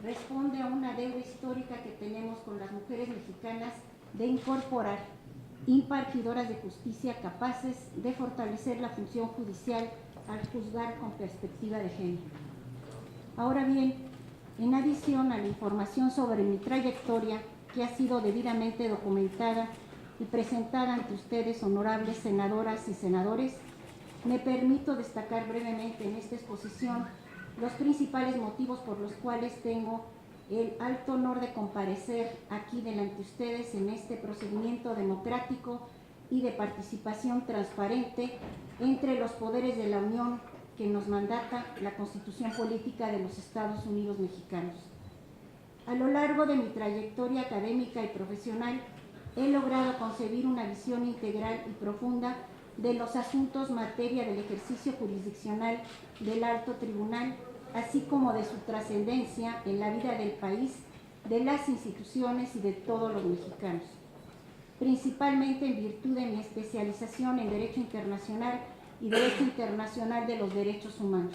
responde a una deuda histórica que tenemos con las mujeres mexicanas de incorporar impartidoras de justicia capaces de fortalecer la función judicial al juzgar con perspectiva de género. Ahora bien, en adición a la información sobre mi trayectoria, que ha sido debidamente documentada y presentada ante ustedes, honorables senadoras y senadores, me permito destacar brevemente en esta exposición los principales motivos por los cuales tengo el alto honor de comparecer aquí delante de ustedes en este procedimiento democrático y de participación transparente entre los poderes de la Unión que nos mandata la Constitución Política de los Estados Unidos Mexicanos. A lo largo de mi trayectoria académica y profesional, he logrado concebir una visión integral y profunda de los asuntos materia del ejercicio jurisdiccional del Alto Tribunal, así como de su trascendencia en la vida del país, de las instituciones y de todos los mexicanos, principalmente en virtud de mi especialización en Derecho Internacional y Derecho Internacional de los Derechos Humanos.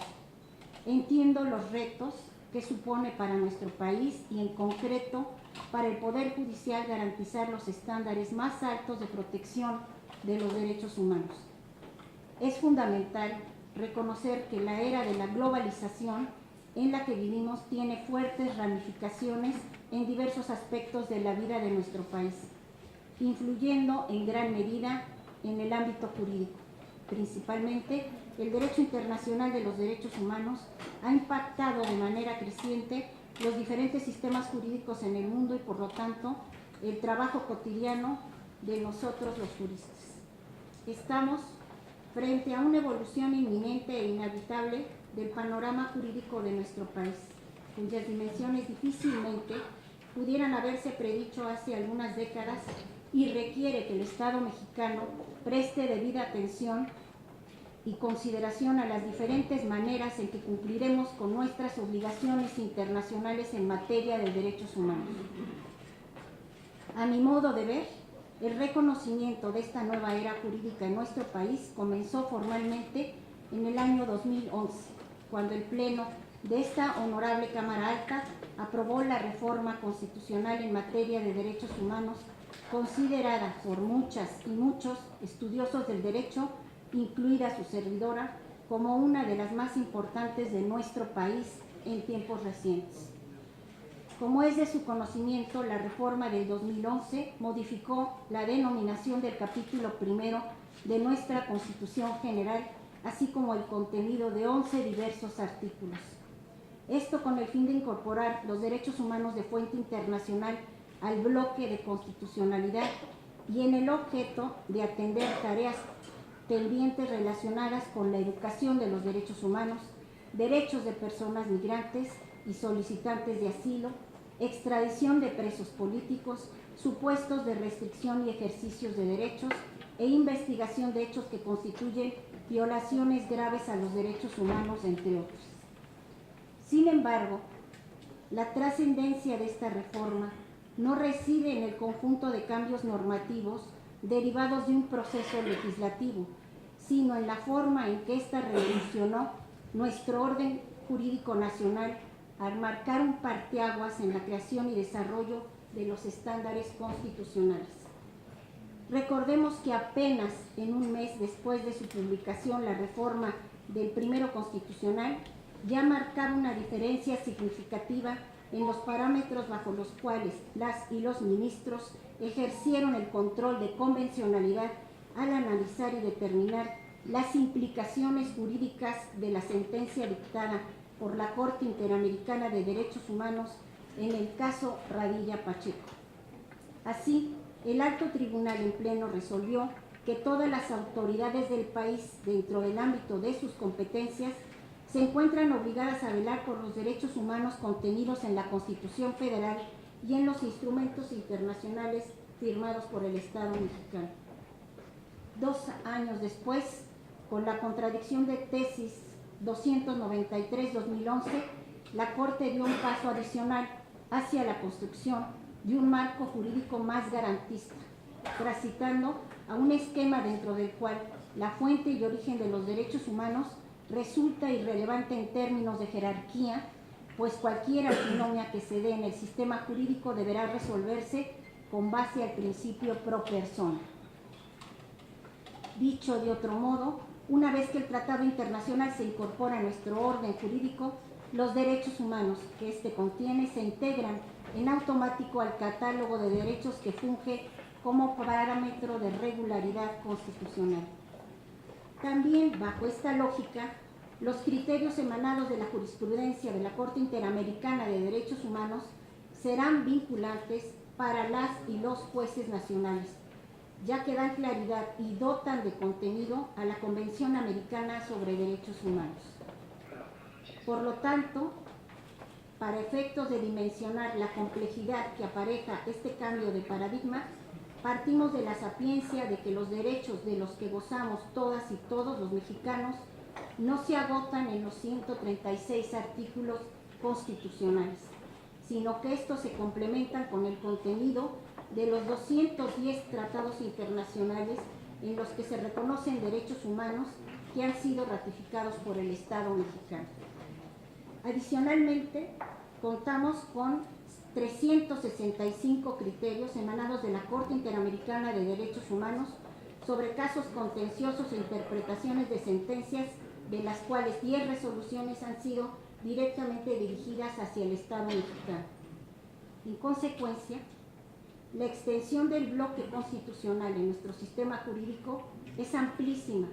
Entiendo los retos que supone para nuestro país y en concreto para el Poder Judicial garantizar los estándares más altos de protección de los derechos humanos. Es fundamental reconocer que la era de la globalización en la que vivimos tiene fuertes ramificaciones en diversos aspectos de la vida de nuestro país, influyendo en gran medida en el ámbito jurídico. Principalmente, el derecho internacional de los derechos humanos ha impactado de manera creciente los diferentes sistemas jurídicos en el mundo y, por lo tanto, el trabajo cotidiano de nosotros los juristas. Estamos frente a una evolución inminente e inevitable del panorama jurídico de nuestro país, cuyas dimensiones difícilmente pudieran haberse predicho hace algunas décadas y requiere que el Estado mexicano preste debida atención y consideración a las diferentes maneras en que cumpliremos con nuestras obligaciones internacionales en materia de derechos humanos. A mi modo de ver, el reconocimiento de esta nueva era jurídica en nuestro país comenzó formalmente en el año 2011, cuando el Pleno de esta honorable Cámara Alta aprobó la reforma constitucional en materia de derechos humanos, considerada por muchas y muchos estudiosos del derecho, incluida su servidora, como una de las más importantes de nuestro país en tiempos recientes. Como es de su conocimiento, la reforma del 2011 modificó la denominación del capítulo primero de nuestra Constitución General, así como el contenido de 11 diversos artículos. Esto con el fin de incorporar los derechos humanos de fuente internacional al bloque de constitucionalidad y en el objeto de atender tareas pendientes relacionadas con la educación de los derechos humanos, derechos de personas migrantes y solicitantes de asilo, extradición de presos políticos, supuestos de restricción y ejercicios de derechos e investigación de hechos que constituyen violaciones graves a los derechos humanos, entre otros. Sin embargo, la trascendencia de esta reforma no reside en el conjunto de cambios normativos derivados de un proceso legislativo, sino en la forma en que ésta revolucionó nuestro orden jurídico nacional al marcar un parteaguas en la creación y desarrollo de los estándares constitucionales. Recordemos que apenas en un mes después de su publicación, la reforma del primero constitucional ya marcaba una diferencia significativa en los parámetros bajo los cuales las y los ministros ejercieron el control de convencionalidad al analizar y determinar las implicaciones jurídicas de la sentencia dictada por la Corte Interamericana de Derechos Humanos en el caso Radilla Pacheco. Así, el Alto Tribunal en Pleno resolvió que todas las autoridades del país, dentro del ámbito de sus competencias, se encuentran obligadas a velar por los derechos humanos contenidos en la Constitución Federal y en los instrumentos internacionales firmados por el Estado mexicano. 2 años después, con la contradicción de tesis 293-2011, la Corte dio un paso adicional hacia la construcción de un marco jurídico más garantista, transitando a un esquema dentro del cual la fuente y origen de los derechos humanos resulta irrelevante en términos de jerarquía pues cualquier antinomia que se dé en el sistema jurídico deberá resolverse con base al principio pro persona. Dicho de otro modo, una vez que el tratado internacional se incorpora a nuestro orden jurídico, los derechos humanos que éste contiene se integran en automático al catálogo de derechos que funge como parámetro de regularidad constitucional. También, bajo esta lógica, los criterios emanados de la jurisprudencia de la Corte Interamericana de Derechos Humanos serán vinculantes para las y los jueces nacionales, ya que dan claridad y dotan de contenido a la Convención Americana sobre Derechos Humanos. Por lo tanto, para efectos de dimensionar la complejidad que apareja este cambio de paradigma, partimos de la sapiencia de que los derechos de los que gozamos todas y todos los mexicanos no se agotan en los 136 artículos constitucionales, sino que estos se complementan con el contenido de los 210 tratados internacionales en los que se reconocen derechos humanos que han sido ratificados por el Estado mexicano. Adicionalmente, contamos con 365 criterios emanados de la Corte Interamericana de Derechos Humanos sobre casos contenciosos e interpretaciones de sentencias, de las cuales 10 resoluciones han sido directamente dirigidas hacia el Estado mexicano. En consecuencia, la extensión del bloque constitucional en nuestro sistema jurídico es amplísima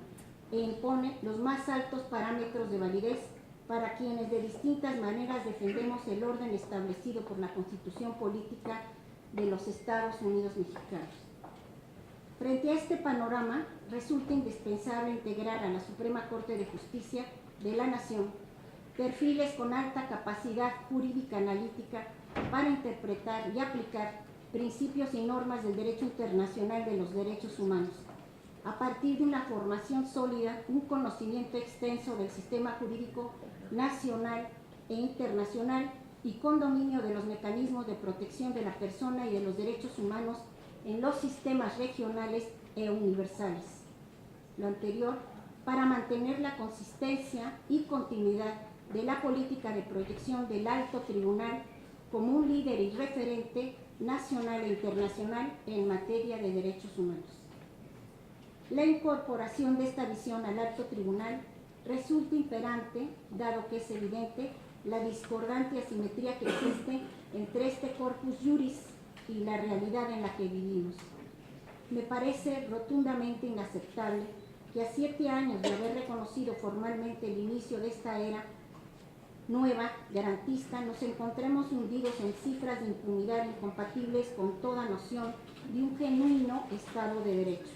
e impone los más altos parámetros de validez para quienes de distintas maneras defendemos el orden establecido por la Constitución Política de los Estados Unidos Mexicanos. Frente a este panorama, resulta indispensable integrar a la Suprema Corte de Justicia de la Nación perfiles con alta capacidad jurídica analítica para interpretar y aplicar principios y normas del derecho internacional de los derechos humanos, a partir de una formación sólida, un conocimiento extenso del sistema jurídico nacional e internacional y con dominio de los mecanismos de protección de la persona y de los derechos humanos en los sistemas regionales e universales. Lo anterior para mantener la consistencia y continuidad de la política de proyección del Alto Tribunal como un líder y referente nacional e internacional en materia de derechos humanos. La incorporación de esta visión al Alto Tribunal resulta imperante, dado que es evidente la discordante asimetría que existe entre este corpus juris y la realidad en la que vivimos. Me parece rotundamente inaceptable que a 7 años de haber reconocido formalmente el inicio de esta era nueva, garantista, nos encontremos hundidos en cifras de impunidad incompatibles con toda noción de un genuino Estado de Derecho.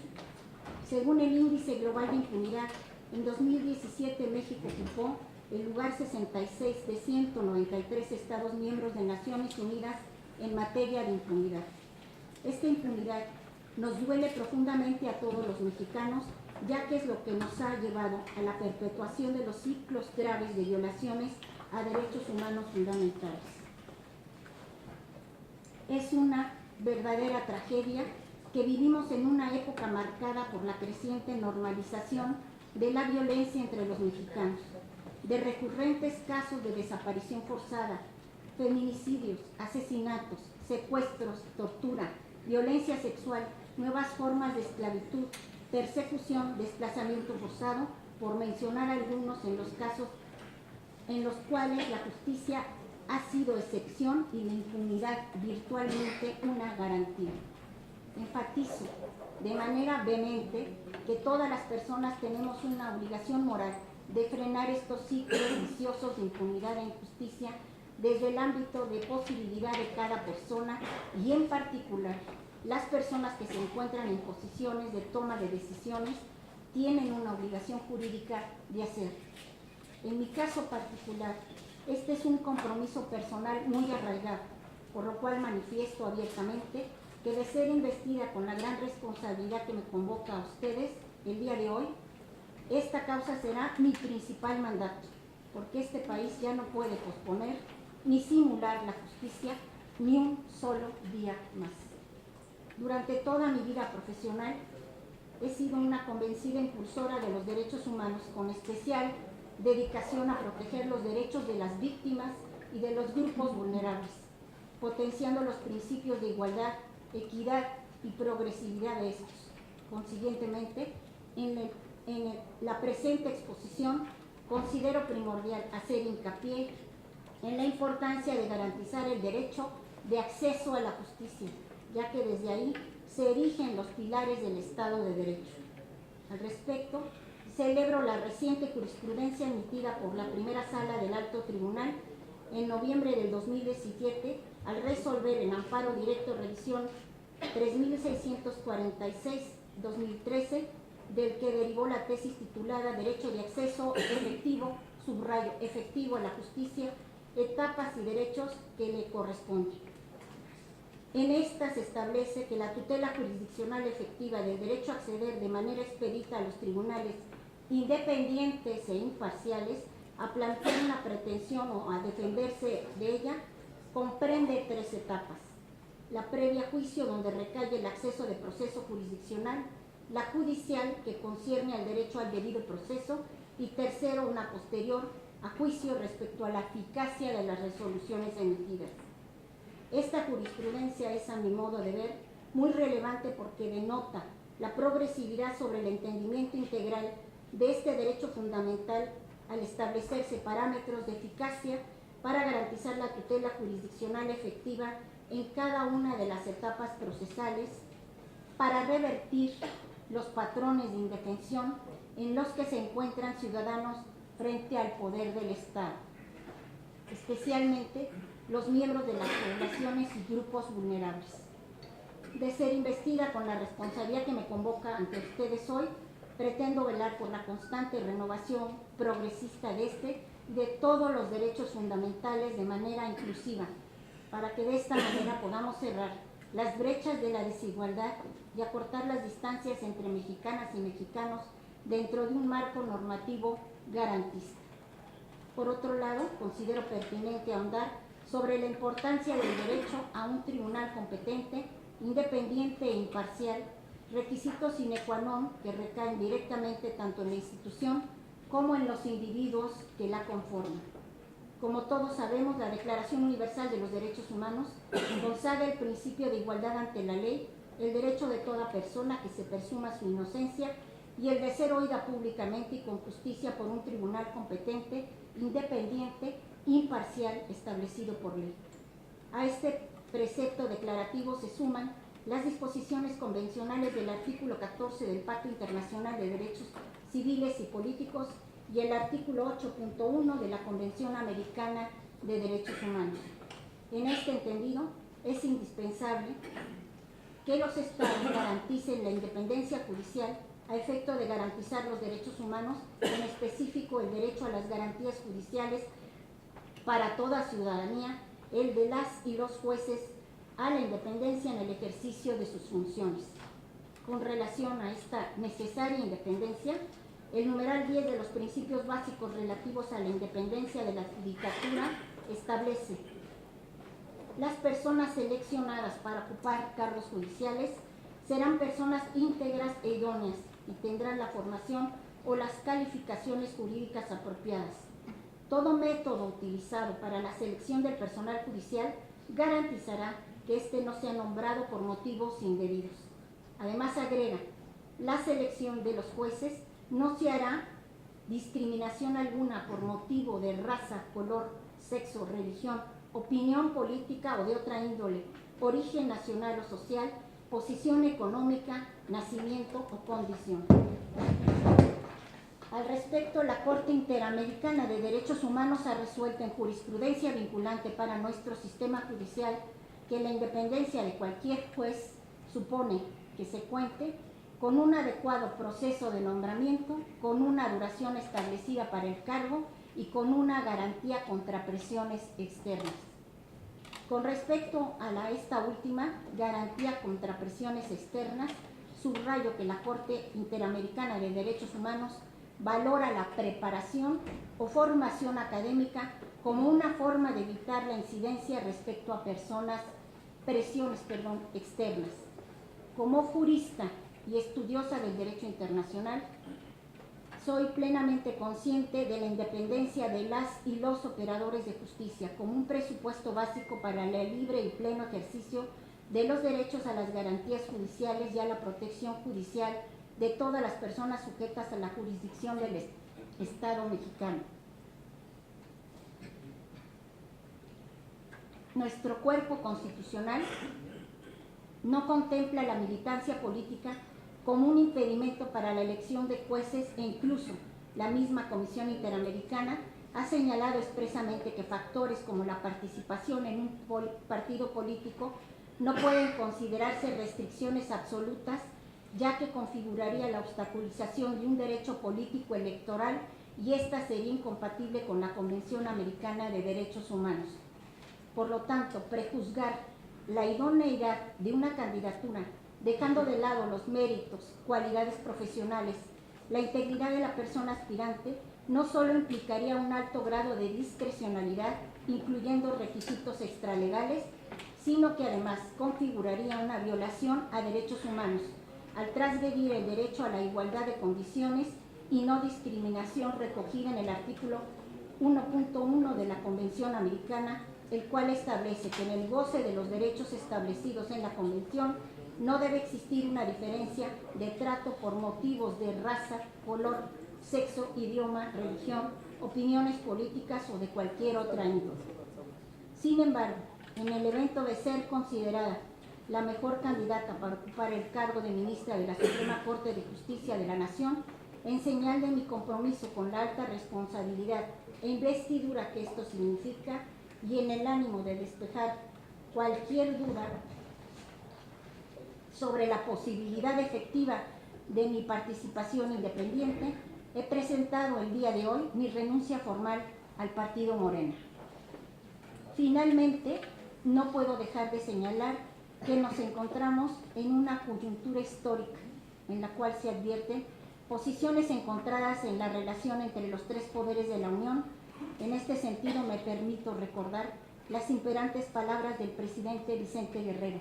Según el Índice Global de Impunidad, en 2017 México ocupó el lugar 66 de 193 Estados miembros de Naciones Unidas en materia de impunidad. Esta impunidad nos duele profundamente a todos los mexicanos, ya que es lo que nos ha llevado a la perpetuación de los ciclos graves de violaciones a derechos humanos fundamentales. Es una verdadera tragedia que vivimos en una época marcada por la creciente normalización de la violencia entre los mexicanos, de recurrentes casos de desaparición forzada, feminicidios, asesinatos, secuestros, tortura, violencia sexual, nuevas formas de esclavitud, persecución, desplazamiento forzado, por mencionar algunos en los casos en los cuales la justicia ha sido excepción y la impunidad virtualmente una garantía. Enfatizo de manera vehemente que todas las personas tenemos una obligación moral de frenar estos ciclos viciosos de impunidad e injusticia desde el ámbito de posibilidad de cada persona y en particular las personas que se encuentran en posiciones de toma de decisiones tienen una obligación jurídica de hacer. En mi caso particular, este es un compromiso personal muy arraigado, por lo cual manifiesto abiertamente que de ser investida con la gran responsabilidad que me convoca a ustedes el día de hoy, esta causa será mi principal mandato, porque este país ya no puede posponer ni simular la justicia ni un solo día más. Durante toda mi vida profesional he sido una convencida impulsora de los derechos humanos, con especial dedicación a proteger los derechos de las víctimas y de los grupos vulnerables, potenciando los principios de igualdad, equidad y progresividad de estos. Consiguientemente, la presente exposición considero primordial hacer hincapié en la importancia de garantizar el derecho de acceso a la justicia, ya que desde ahí se erigen los pilares del Estado de Derecho. Al respecto, celebro la reciente jurisprudencia emitida por la primera sala del Alto Tribunal en noviembre del 2017 al resolver en amparo directo revisión 3646-2013, del que derivó la tesis titulada Derecho de acceso efectivo, subrayo, efectivo a la justicia, etapas y derechos que le corresponden. En esta se establece que la tutela jurisdiccional efectiva del derecho a acceder de manera expedita a los tribunales independientes e imparciales a plantear una pretensión o a defenderse de ella comprende 3 etapas: la previa juicio, donde recae el acceso de proceso jurisdiccional; la judicial, que concierne al derecho al debido proceso; y tercero, una posterior a juicio respecto a la eficacia de las resoluciones emitidas. Esta jurisprudencia es, a mi modo de ver, muy relevante porque denota la progresividad sobre el entendimiento integral de este derecho fundamental al establecerse parámetros de eficacia para garantizar la tutela jurisdiccional efectiva en cada una de las etapas procesales, para revertir los patrones de indefensión en los que se encuentran ciudadanos frente al poder del Estado, especialmente los miembros de las poblaciones y grupos vulnerables. De ser investida con la responsabilidad que me convoca ante ustedes hoy, pretendo velar por la constante renovación progresista de este y de todos los derechos fundamentales de manera inclusiva, para que de esta manera podamos cerrar las brechas de la desigualdad y acortar las distancias entre mexicanas y mexicanos dentro de un marco normativo garantista. Por otro lado, considero pertinente ahondar sobre la importancia del derecho a un tribunal competente, independiente e imparcial, requisitos sine qua non que recaen directamente tanto en la institución como en los individuos que la conforman. Como todos sabemos, la Declaración Universal de los Derechos Humanos consagra el principio de igualdad ante la ley, el derecho de toda persona que se presuma su inocencia y el de ser oída públicamente y con justicia por un tribunal competente, independiente, imparcial, establecido por ley. A este precepto declarativo se suman las disposiciones convencionales del artículo 14 del Pacto Internacional de Derechos Civiles y Políticos y el artículo 8.1 de la Convención Americana de Derechos Humanos. En este entendido, es indispensable que los Estados garanticen la independencia judicial a efecto de garantizar los derechos humanos, en específico el derecho a las garantías judiciales para toda ciudadanía, el de las y los jueces a la independencia en el ejercicio de sus funciones. Con relación a esta necesaria independencia, el numeral 10 de los principios básicos relativos a la independencia de la judicatura establece: las personas seleccionadas para ocupar cargos judiciales serán personas íntegras e idóneas y tendrán la formación o las calificaciones jurídicas apropiadas. Todo método utilizado para la selección del personal judicial garantizará que éste no sea nombrado por motivos indebidos. Además, agrega: la selección de los jueces no se hará discriminación alguna por motivo de raza, color, sexo, religión, opinión política o de otra índole, origen nacional o social, posición económica, nacimiento o condición. Al respecto, la Corte Interamericana de Derechos Humanos ha resuelto en jurisprudencia vinculante para nuestro sistema judicial que la independencia de cualquier juez supone que se cuente con un adecuado proceso de nombramiento, con una duración establecida para el cargo y con una garantía contra presiones externas. Con respecto a esta última, garantía contra presiones externas, subrayo que la Corte Interamericana de Derechos Humanos valora la preparación o formación académica como una forma de evitar la incidencia respecto a presiones externas. Como jurista y estudiosa del derecho internacional, Soy plenamente consciente de la independencia de las y los operadores de justicia como un presupuesto básico para el libre y pleno ejercicio de los derechos a las garantías judiciales y a la protección judicial de todas las personas sujetas a la jurisdicción del Estado mexicano. Nuestro cuerpo constitucional no contempla la militancia política como un impedimento para la elección de jueces e incluso la misma Comisión Interamericana ha señalado expresamente que factores como la participación en un partido político no pueden considerarse restricciones absolutas, ya que configuraría la obstaculización de un derecho político electoral y esta sería incompatible con la Convención Americana de Derechos Humanos. Por lo tanto, prejuzgar la idoneidad de una candidatura, dejando de lado los méritos, cualidades profesionales, la integridad de la persona aspirante, no solo implicaría un alto grado de discrecionalidad, incluyendo requisitos extralegales, sino que además configuraría una violación a derechos humanos, al transgredir el derecho a la igualdad de condiciones y no discriminación recogida en el artículo 1.1 de la Convención Americana, el cual establece que en el goce de los derechos establecidos en la Convención no debe existir una diferencia de trato por motivos de raza, color, sexo, idioma, religión, opiniones políticas o de cualquier otra índole. Sin embargo, en el evento de ser considerada la mejor candidata para ocupar el cargo de ministra de la Suprema Corte de Justicia de la Nación, en señal de mi compromiso con la alta responsabilidad e investidura que esto significa, y en el ánimo de despejar cualquier duda sobre la posibilidad efectiva de mi participación independiente, he presentado el día de hoy mi renuncia formal al Partido Morena. Finalmente, no puedo dejar de señalar que nos encontramos en una coyuntura histórica en la cual se advierten posiciones encontradas en la relación entre los tres poderes de la Unión. En este sentido, me permito recordar las imperantes palabras del presidente Vicente Guerrero: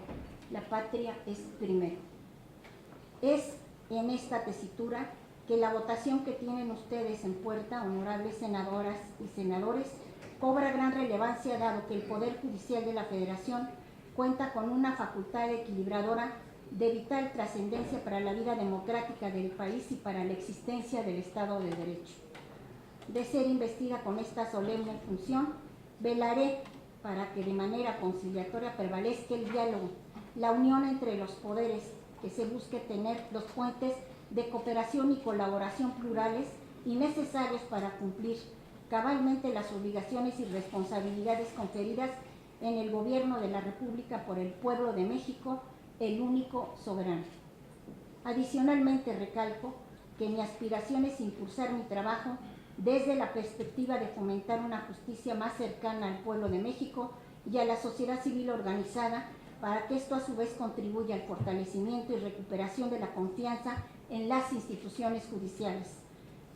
la patria es primero. Es en esta tesitura que la votación que tienen ustedes en puerta, honorables senadoras y senadores, cobra gran relevancia, dado que el Poder Judicial de la Federación cuenta con una facultad equilibradora de vital trascendencia para la vida democrática del país y para la existencia del Estado de Derecho. De ser investida con esta solemne función, velaré para que de manera conciliatoria prevalezca el diálogo, la unión entre los poderes, que se busque tener los puentes de cooperación y colaboración plurales y necesarios para cumplir cabalmente las obligaciones y responsabilidades conferidas en el Gobierno de la República por el pueblo de México, el único soberano. Adicionalmente, recalco que mi aspiración es impulsar mi trabajo desde la perspectiva de fomentar una justicia más cercana al pueblo de México y a la sociedad civil organizada, para que esto a su vez contribuya al fortalecimiento y recuperación de la confianza en las instituciones judiciales.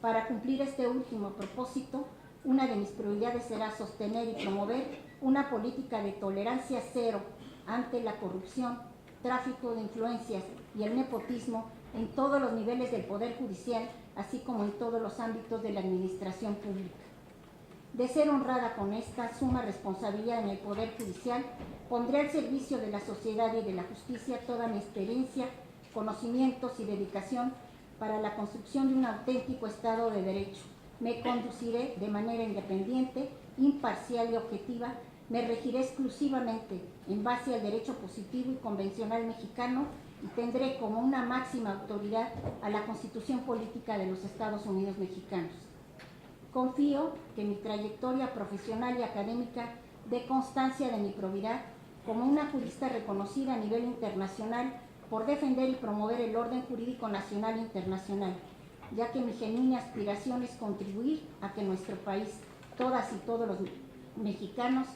Para cumplir este último propósito, una de mis prioridades será sostener y promover una política de tolerancia cero ante la corrupción, tráfico de influencias y el nepotismo en todos los niveles del Poder Judicial, así como en todos los ámbitos de la administración pública. De ser honrada con esta suma responsabilidad en el Poder Judicial, pondré al servicio de la sociedad y de la justicia toda mi experiencia, conocimientos y dedicación para la construcción de un auténtico Estado de Derecho. Me conduciré de manera independiente, imparcial y objetiva. Me regiré exclusivamente en base al derecho positivo y convencional mexicano y tendré como una máxima autoridad a la Constitución Política de los Estados Unidos Mexicanos. Confío que mi trayectoria profesional y académica dé constancia de mi probidad como una jurista reconocida a nivel internacional por defender y promover el orden jurídico nacional e internacional, ya que mi genuina aspiración es contribuir a que nuestro país, todas y todos los mexicanos,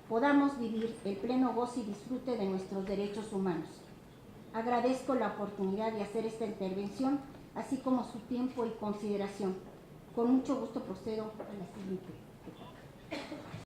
podamos vivir el pleno goce y disfrute de nuestros derechos humanos. Agradezco la oportunidad de hacer esta intervención, así como su tiempo y consideración. Con mucho gusto procedo a la siguiente.